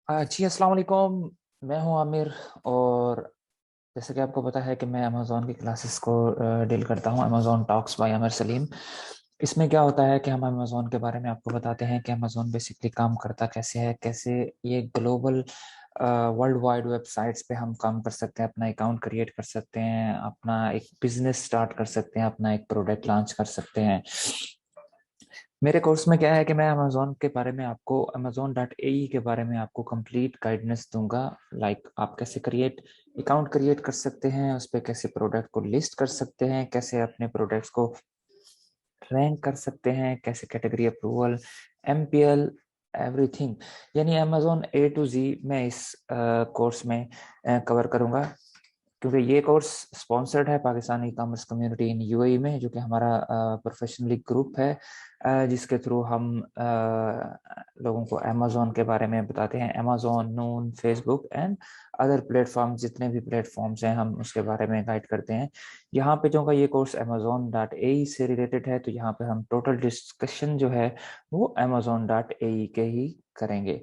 जी अस्सलाम वालेकुम। मैं हूं आमिर। और जैसे कि आपको पता है कि मैं अमेज़ॉन की क्लासेस को डील करता हूं, Amazon talks bye Aamir Salim. इसमें क्या होता है कि हम अमेज़ॉन के बारे में आपको बताते हैं कि अमेज़ॉन बेसिकली काम करता कैसे है, कैसे ये ग्लोबल वर्ल्ड वाइड वेबसाइट्स पे हम काम कर सकते हैं, अपना अकाउंट क्रिएट कर सकते हैं, अपना एक बिजनेस स्टार्ट कर सकते हैं, अपना एक प्रोडक्ट लॉन्च कर सकते हैं। मेरे कोर्स में क्या है कि मैं अमेजोन के बारे में आपको amazon.ae के बारे में आपको कंप्लीट गाइडेंस दूंगा। लाइक आप कैसे अकाउंट क्रिएट कर सकते हैं, उस पर कैसे प्रोडक्ट को लिस्ट कर सकते हैं, कैसे अपने प्रोडक्ट्स को रैंक कर सकते हैं, कैसे कैटेगरी अप्रूवल, एमपीएल, एवरीथिंग, यानी अमेजोन ए टू जी मैं इस कोर्स में कवर करूंगा। क्योंकि ये कोर्स स्पॉन्सर्ड है Pakistani commerce community in UAE में, जो कि हमारा प्रोफेशनली ग्रुप है, जिसके थ्रू हम लोगों को अमेजोन के बारे में बताते हैं। Amazon, Noon, Facebook and other platform, जितने भी प्लेटफॉर्म्स हैं हम उसके बारे में गाइड करते हैं। यहाँ पे जो का ये कोर्स amazon.ae से रिलेटेड है, तो यहाँ पे हम टोटल डिस्कशन जो है वो amazon.ae के ही करेंगे।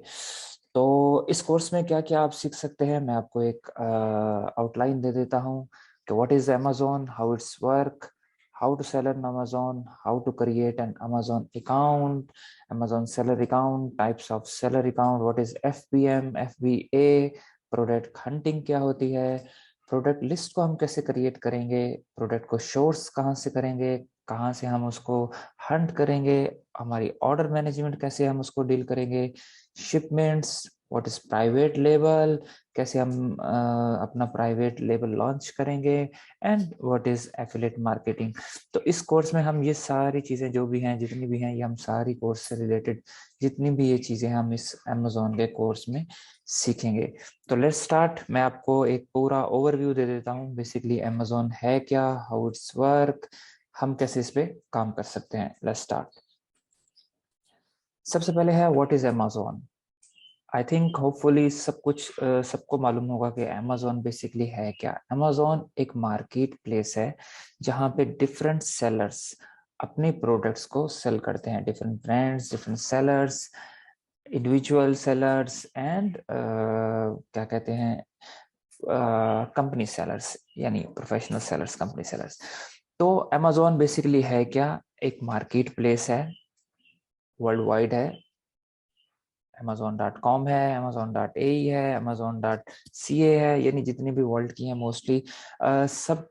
तो इस कोर्स में क्या क्या आप सीख सकते हैं, मैं आपको एक आउटलाइन दे देता हूँ कि what is Amazon, how it's work, how to sell on Amazon, how to create an Amazon account, Amazon seller account, types of seller account, what is FBM, FBA, product hunting क्या होती है, product list को हम कैसे create करेंगे, product को source कहाँ से करेंगे, कहाँ से हम उसको हंट करेंगे, हमारी ऑर्डर मैनेजमेंट कैसे हम उसको डील करेंगे, shipments, what is private label, कैसे हम अपना प्राइवेट लेबल लॉन्च करेंगे, and what is affiliate marketing. तो इस कोर्स में हम ये सारी चीजें जो भी हैं, जितनी भी हैं, ये हम सारी कोर्स से रिलेटेड जितनी भी ये चीजें हम इस अमेजोन के कोर्स में सीखेंगे। तो लेट्स स्टार्ट। मैं आपको एक पूरा ओवरव्यू दे देता हूँ, बेसिकली अमेजोन है क्या, हाउ इट्स वर्क, हम कैसे इस पे काम कर सकते हैं। Let's start. सबसे पहले है what is Amazon. I think hopefully सबको मालूम होगा कि अमेजोन बेसिकली है क्या। अमेजोन एक मार्केट प्लेस है जहाँ पे डिफरेंट सेलर्स अपने प्रोडक्ट्स को सेल करते हैं, different brands, different sellers, individual sellers and क्या कहते हैं, कंपनी सेलर्स, यानी प्रोफेशनल सेलर्स, कंपनी सेलर्स। तो अमेजोन बेसिकली है क्या, एक मार्केट प्लेस है, वर्ल्ड वाइड है। amazon.com है, amazon.ae है, amazon.ca है, यानी जितनी भी वर्ल्ड की हैं मोस्टली सब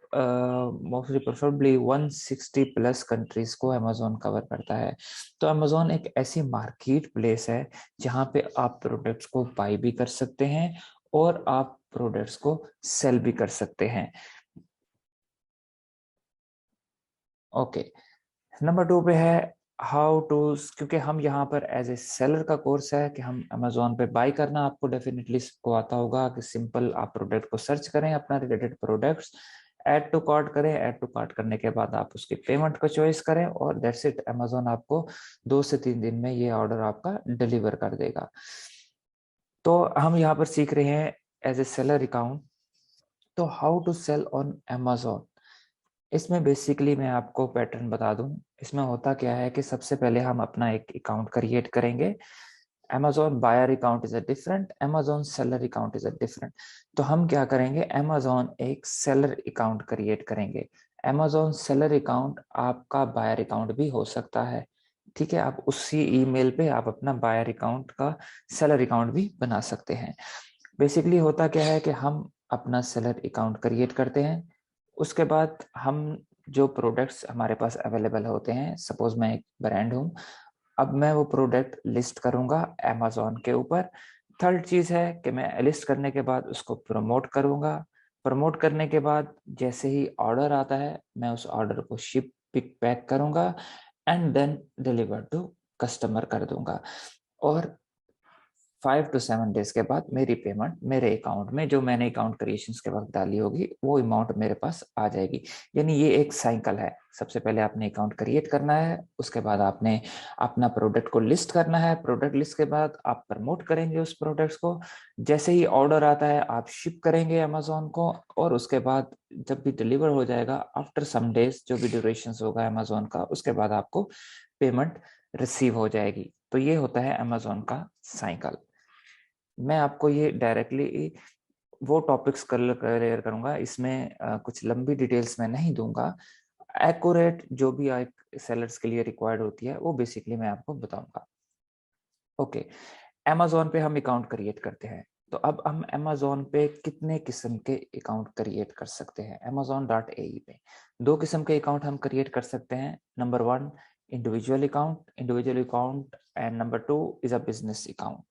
मोस्टली प्रेफरेबली 160 प्लस कंट्रीज को अमेजोन कवर करता है। तो अमेजोन एक ऐसी मार्केट प्लेस है जहाँ पे आप प्रोडक्ट्स को बाई भी कर सकते हैं और आप प्रोडक्ट्स को सेल भी कर सकते हैं। ओके, नंबर टू पे है हाउ टू। क्योंकि हम यहाँ पर एज ए सेलर का कोर्स है कि हम अमेजोन पे बाय करना, आपको डेफिनेटली सबको आता होगा कि सिंपल आप प्रोडक्ट को सर्च करें, अपना related products add to cart करें, ऐड टू कार्ट करने के बाद आप उसकी पेमेंट को चॉइस करें और दैट्स इट, अमेजोन आपको 2 से 3 दिन में ये ऑर्डर आपका डिलीवर कर देगा। तो हम यहाँ पर सीख रहे हैं एज ए सेलर अकाउंट। तो how to sell on Amazon, इसमें बेसिकली मैं आपको पैटर्न बता दूं। इसमें होता क्या है कि सबसे पहले हम अपना एक अकाउंट क्रिएट करेंगे। Amazon buyer account is a different, Amazon seller account is a different. तो हम क्या करेंगे, Amazon एक सेलर अकाउंट क्रिएट करेंगे। Amazon सेलर अकाउंट आपका बायर अकाउंट भी हो सकता है, ठीक है। आप उसी ईमेल पे आप अपना बायर अकाउंट का सेलर अकाउंट भी बना सकते हैं। बेसिकली होता क्या है कि हम अपना सेलर अकाउंट क्रिएट करते हैं, उसके बाद हम जो प्रोडक्ट्स हमारे पास अवेलेबल होते हैं, सपोज मैं एक ब्रांड हूँ, अब मैं वो प्रोडक्ट लिस्ट करूंगा अमेजोन के ऊपर। थर्ड चीज है कि मैं लिस्ट करने के बाद उसको प्रमोट करूंगा। प्रमोट करने के बाद जैसे ही ऑर्डर आता है, मैं उस ऑर्डर को शिप पिक पैक करूंगा and then deliver to customer कर दूंगा। और 5 to 7 डेज के बाद मेरी पेमेंट मेरे अकाउंट में, जो मैंने अकाउंट क्रिएशन के वक्त डाली होगी, वो अमाउंट मेरे पास आ जाएगी। यानी ये एक साइकिल है। सबसे पहले आपने अकाउंट क्रिएट करना है, उसके बाद आपने अपना प्रोडक्ट को लिस्ट करना है, प्रोडक्ट लिस्ट के बाद आप प्रमोट करेंगे उस प्रोडक्ट्स को, जैसे ही ऑर्डर आता है आप शिप करेंगे अमेजोन को, और उसके बाद जब भी डिलीवर हो जाएगा आफ्टर सम डेज, जो भी ड्यूरेशन होगा अमेजोन का, उसके बाद आपको पेमेंट रिसीव हो जाएगी। तो ये होता है अमेजोन का साइकिल। मैं आपको ये डायरेक्टली वो टॉपिक्स क्लियर करूंगा, इसमें कुछ लंबी डिटेल्स मैं नहीं दूंगा। एक्यूरेट जो भी एक सेलर्स के लिए रिक्वायर्ड होती है वो बेसिकली मैं आपको बताऊंगा। ओके, Amazon पे हम अकाउंट क्रिएट करते हैं, तो अब हम Amazon पे कितने किस्म के अकाउंट क्रिएट कर सकते हैं? Amazon.ae पे 2 किस्म के अकाउंट हम क्रिएट कर सकते हैं। Number 1 individual account and number 2 is a business account.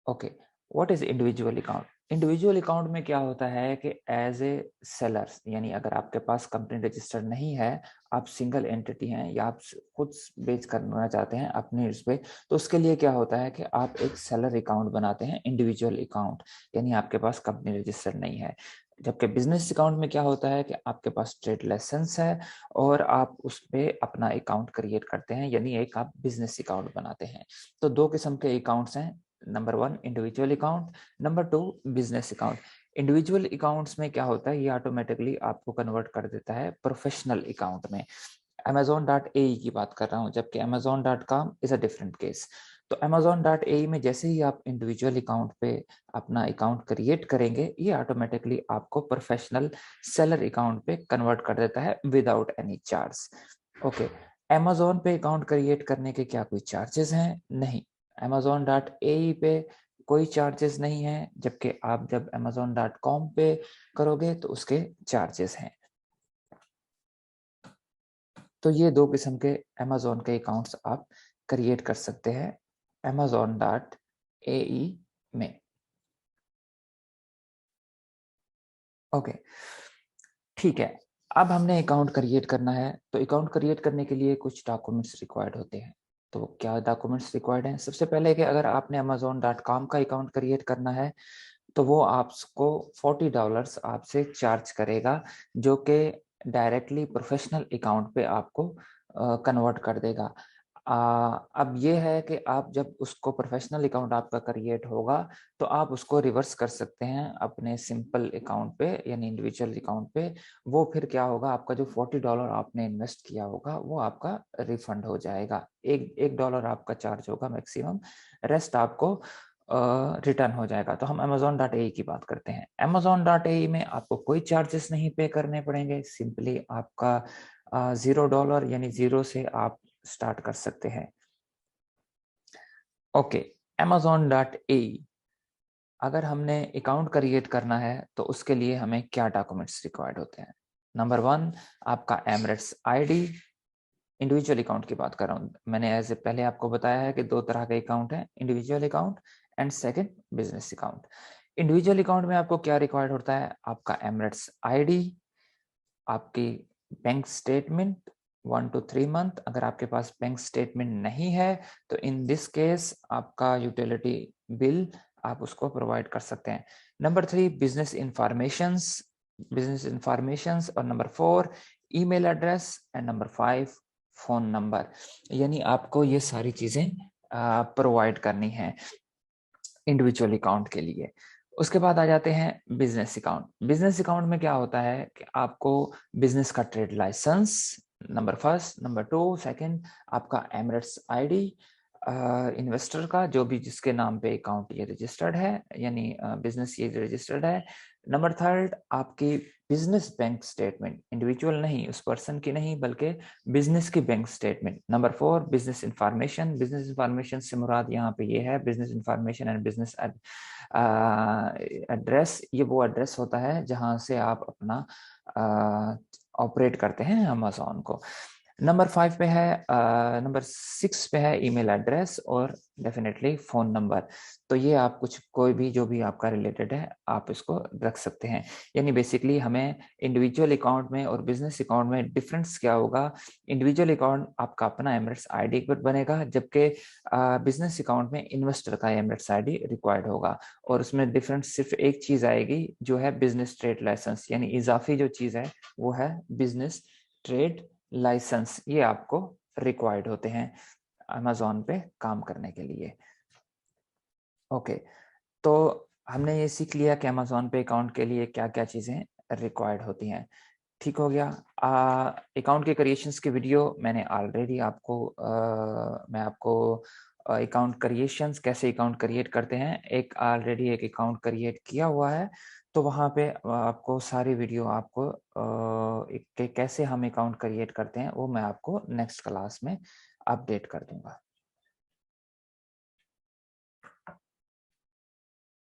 Okay, what is individual account? Individual account में क्या होता है कि एज ए सेलर्स, यानी अगर आपके पास कंपनी रजिस्टर्ड नहीं है, आप सिंगल एंटिटी हैं या आप खुद बेच करना चाहते हैं अपने इस पे, तो उसके लिए क्या होता है कि आप एक सेलर अकाउंट बनाते हैं, इंडिविजुअल अकाउंट, यानी आपके पास कंपनी रजिस्टर्ड नहीं है। जबकि बिजनेस अकाउंट में क्या होता है कि आपके पास ट्रेड लाइसेंस है और आप उस पर अपना अकाउंट क्रिएट करते हैं, यानी एक आप बिजनेस अकाउंट बनाते हैं। तो 2 किस्म के अकाउंट्स हैं, number 1 individual account, number 2 business account. Individual accounts में क्या होता है, ये ऑटोमेटिकली आपको कन्वर्ट कर देता है प्रोफेशनल अकाउंट में। Amazon.ae की बात कर रहा हूं, जबकि Amazon.com is a different case. तो Amazon.ae में जैसे ही आप इंडिविजुअल अकाउंट पे अपना अकाउंट क्रिएट करेंगे, ये ऑटोमेटिकली आपको प्रोफेशनल सेलर अकाउंट पे कन्वर्ट कर देता है without any charge. Okay, Amazon पे अकाउंट क्रिएट करने के क्या कोई चार्जेस हैं? नहीं, Amazon.ae पे कोई चार्जेस नहीं है, जबकि आप जब Amazon.com पे करोगे तो उसके चार्जेस हैं। तो ये 2 किस्म के Amazon के अकाउंट्स आप क्रिएट कर सकते हैं Amazon.ae में। ओके, ठीक है। अब हमने अकाउंट क्रिएट करना है, तो अकाउंट क्रिएट करने के लिए कुछ डॉक्यूमेंट्स रिक्वायर्ड होते हैं। तो क्या डॉक्यूमेंट्स रिक्वायर्ड हैं? सबसे पहले कि अगर आपने Amazon.com का अकाउंट क्रिएट करना है, तो वो आपको $40 आपसे चार्ज करेगा, जो कि डायरेक्टली प्रोफेशनल अकाउंट पे आपको कन्वर्ट कर देगा। अब ये है कि आप जब उसको प्रोफेशनल अकाउंट आपका क्रिएट होगा, तो आप उसको रिवर्स कर सकते हैं अपने सिंपल अकाउंट पे, यानी इंडिविजुअल अकाउंट पे। वो फिर क्या होगा, आपका जो $40 आपने इन्वेस्ट किया होगा वो आपका रिफंड हो जाएगा। एक डॉलर आपका चार्ज होगा मैक्सिमम, रेस्ट आपको रिटर्न हो जाएगा। तो हम Amazon.ae की बात करते हैं। Amazon.ae में आपको कोई चार्जेस नहीं पे करने पड़ेंगे, सिंपली आपका $0 यानी जीरो से आप स्टार्ट कर सकते हैं। ओके, Amazon.ae अगर हमने अकाउंट क्रिएट करना है तो उसके लिए हमें क्या डॉक्यूमेंट्स रिक्वायर्ड होते हैं? नंबर 1 आपका एमरेट्स आईडी। इंडिविजुअल अकाउंट की बात कर रहा हूँ, मैंने एज ए पहले आपको बताया है कि 2 तरह के अकाउंट हैं, individual account and second business account. Individual account में आपको क्या रिक्वायर्ड होता है? आपका एमरेट्स आईडी, आपकी बैंक स्टेटमेंट 1 to 3 मंथ। अगर आपके पास बैंक स्टेटमेंट नहीं है तो इन दिस केस आपका यूटिलिटी बिल आप उसको प्रोवाइड कर सकते हैं। नंबर 3 बिजनेस इंफॉर्मेशंस और number 4 email address and number 5 phone number, यानी आपको ये सारी चीजें प्रोवाइड करनी है इंडिविजुअल अकाउंट के लिए। उसके बाद आ जाते हैं बिजनेस अकाउंट। बिजनेस अकाउंट में क्या होता है कि आपको बिजनेस का trade license, number first, number 2 second आपका एमरेट्स आईडी, इन्वेस्टर का जो भी जिसके नाम पे अकाउंट ये रजिस्टर्ड है, यानी बिजनेस ये रजिस्टर्ड है। नंबर 3 आपकी बिजनेस बैंक स्टेटमेंट, इंडिविजुअल नहीं, उस पर्सन की नहीं, बल्कि बिजनेस की bank statement. Number 4 business information. Business information से मुराद यहाँ पे ये है business information and business address. ये वो एड्रेस होता है जहाँ से आप अपना ऑपरेट करते हैं अमेज़न को। नंबर 6 पे है ईमेल एड्रेस और डेफिनेटली फोन नंबर। तो ये आप कुछ कोई भी जो भी आपका रिलेटेड है आप इसको रख सकते हैं। यानी बेसिकली हमें इंडिविजुअल अकाउंट में और बिजनेस अकाउंट में डिफरेंस क्या होगा? इंडिविजुअल अकाउंट आपका अपना एमरेट्स आईडी बनेगा, जबकि बिजनेस अकाउंट में इन्वेस्टर का एमरेट्स आईडी रिक्वायर्ड होगा। और उसमें डिफरेंस सिर्फ एक चीज आएगी, जो है बिजनेस ट्रेड लाइसेंस, यानी इजाफी जो चीज है वो है बिजनेस ट्रेड लाइसेंस। ये आपको रिक्वायर्ड होते हैं अमेज़न पे काम करने के लिए। ओके, तो हमने ये सीख लिया कि अमेज़न पे अकाउंट के लिए क्या क्या चीज़ें रिक्वायर्ड होती हैं। ठीक हो गया। अकाउंट के क्रिएशंस की वीडियो मैंने ऑलरेडी आपको मैं आपको अकाउंट क्रिएशंस, कैसे अकाउंट क्रिएट करते हैं, एक ऑलरेडी एक अकाउंट क्रिएट किया हुआ है, तो वहाँ पे आपको सारी वीडियो आपको कैसे हम अकाउंट क्रिएट करते हैं वो मैं आपको नेक्स्ट क्लास में अपडेट कर दूंगा।